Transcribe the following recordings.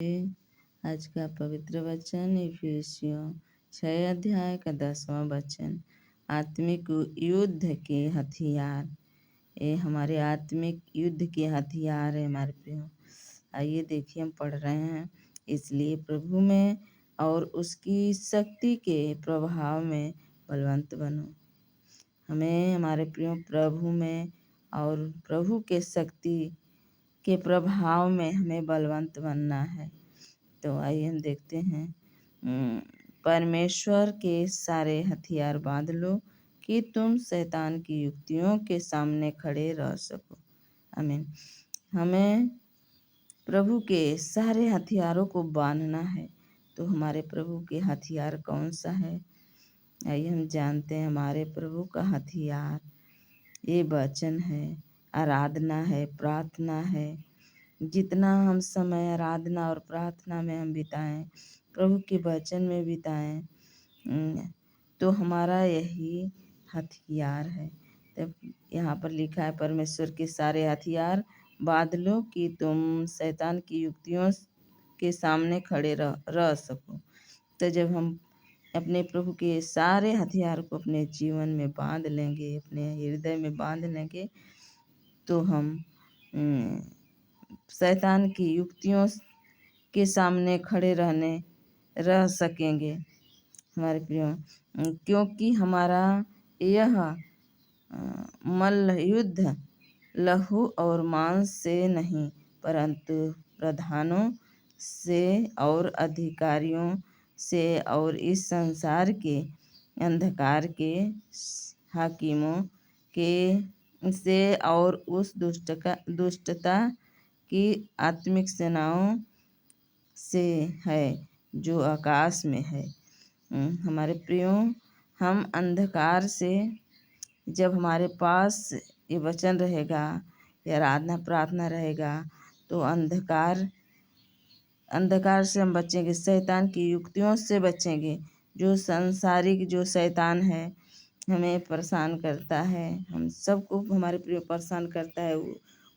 आज का पवित्र वचन इफिसियों 6 अध्याय का 10वां वचन। आत्मिक युद्ध के हथियार। ये हमारे आत्मिक युद्ध के हथियार है हमारे प्रियो। आइए देखिए, हम पढ़ रहे हैं, इसलिए प्रभु में और उसकी शक्ति के प्रभाव में बलवंत बनो। हमें हमारे प्रियो प्रभु में और प्रभु के शक्ति के प्रभाव में हमें बलवंत बनना है। तो आइए हम देखते हैं, परमेश्वर के सारे हथियार बांध लो कि तुम शैतान की युक्तियों के सामने खड़े रह सको। आमीन। हमें प्रभु के सारे हथियारों को बांधना है। तो हमारे प्रभु के हथियार कौन सा है? आइए हम जानते हैं। हमारे प्रभु का हथियार ये वचन है, आराधना है, प्रार्थना है। जितना हम समय आराधना और प्रार्थना में हम बिताएं, प्रभु के वचन में बिताएं, तो हमारा यही हथियार है। तब यहाँ पर लिखा है, परमेश्वर के सारे हथियार बांध लो कि तुम शैतान की युक्तियों के सामने खड़े रह सको। तो जब हम अपने प्रभु के सारे हथियार को अपने जीवन में बांध लेंगे, अपने हृदय में बांध लेंगे, तो हम शैतान की युक्तियों के सामने खड़े रह सकेंगे हमारे प्रियो। क्योंकि हमारा यह मल्ल युद्ध लहू और मांस से नहीं, परंतु प्रधानों से और अधिकारियों से और इस संसार के अंधकार के हाकिमों के से और उस दुष्टता की आत्मिक सेनाओं से है जो आकाश में है। हमारे प्रियो, हम अंधकार से, जब हमारे पास ये वचन रहेगा, या आराधना प्रार्थना रहेगा, तो अंधकार से हम बचेंगे, शैतान की युक्तियों से बचेंगे। जो संसारिक जो शैतान है, हमें परेशान करता है, हम सबको हमारे प्रिय परेशान करता है,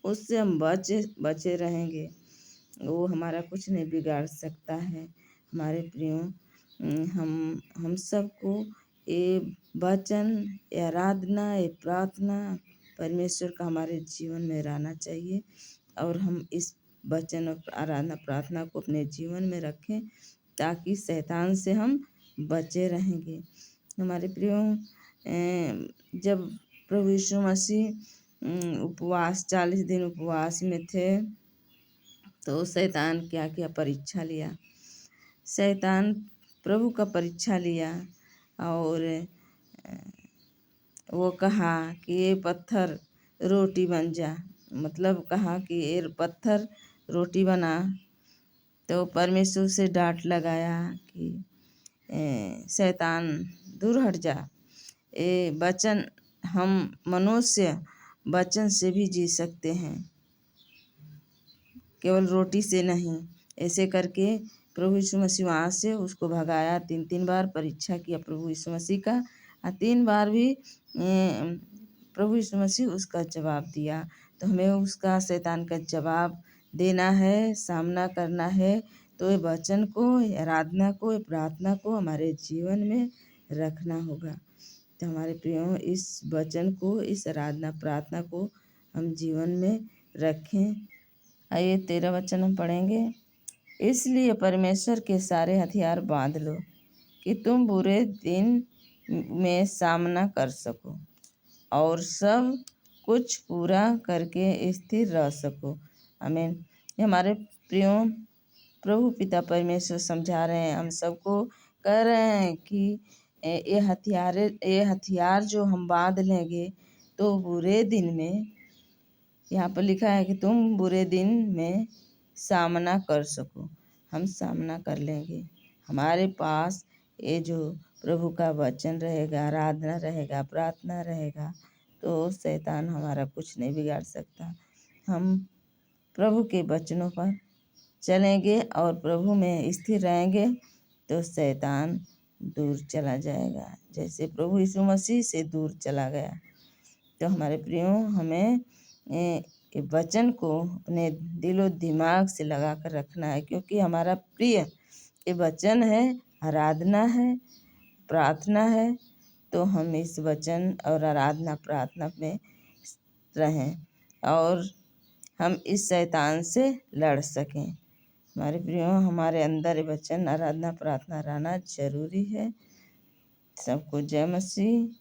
उससे हम बचे रहेंगे। वो हमारा कुछ नहीं बिगाड़ सकता है हमारे प्रियो। हम सबको ये वचन, ये आराधना, ये प्रार्थना परमेश्वर का हमारे जीवन में रहना चाहिए, और हम इस वचन और आराधना प्रार्थना को अपने जीवन में रखें, ताकि शैतान से हम बचे रहेंगे हमारे प्रियो। जब प्रभु यीशु मसीह उपवास 40 दिन उपवास में थे, तो शैतान क्या क्या परीक्षा लिया। शैतान प्रभु का परीक्षा लिया, और वो कहा कि ये पत्थर रोटी बन जा, मतलब कहा कि ये पत्थर रोटी बना। तो परमेश्वर से डांट लगाया कि शैतान दूर हट जा। ये वचन, हम मनुष्य वचन से भी जी सकते हैं, केवल रोटी से नहीं। ऐसे करके प्रभु यीशु मसीह वहाँ से उसको भगाया। 3 बार परीक्षा किया प्रभु यीशु मसीह का, और 3 बार भी प्रभु यीशु मसीह उसका जवाब दिया। तो हमें उसका, शैतान का जवाब देना है, सामना करना है। तो ये वचन को, आराधना को, प्रार्थना को हमारे जीवन में रखना होगा। तो हमारे प्रियो, इस वचन को, इस आराधना प्रार्थना को हम जीवन में रखें। आइए 13 वचन हम पढ़ेंगे। इसलिए परमेश्वर के सारे हथियार बांध लो कि तुम बुरे दिन में सामना कर सको और सब कुछ पूरा करके स्थिर रह सको। आमीन। हमारे प्रियो, प्रभु पिता परमेश्वर समझा रहे हैं, हम सबको कह रहे हैं कि ये हथियार जो हम बांध लेंगे, तो बुरे दिन में, यहाँ पर लिखा है कि तुम बुरे दिन में सामना कर सको। हम सामना कर लेंगे। हमारे पास ये जो प्रभु का वचन रहेगा, आराधना रहेगा, प्रार्थना रहेगा, तो शैतान हमारा कुछ नहीं बिगाड़ सकता। हम प्रभु के वचनों पर चलेंगे और प्रभु में स्थिर रहेंगे, तो शैतान दूर चला जाएगा, जैसे प्रभु यीशु मसीह से दूर चला गया। तो हमारे प्रियो, हमें ये वचन को अपने दिलो दिमाग से लगा कर रखना है, क्योंकि हमारा प्रिय ये वचन है, आराधना है, प्रार्थना है। तो हम इस वचन और आराधना प्रार्थना में रहें और हम इस शैतान से लड़ सकें। हमारे प्रियो, हमारे अंदर ये वचन आराधना प्रार्थना रहना जरूरी है। सबको जय मसीह।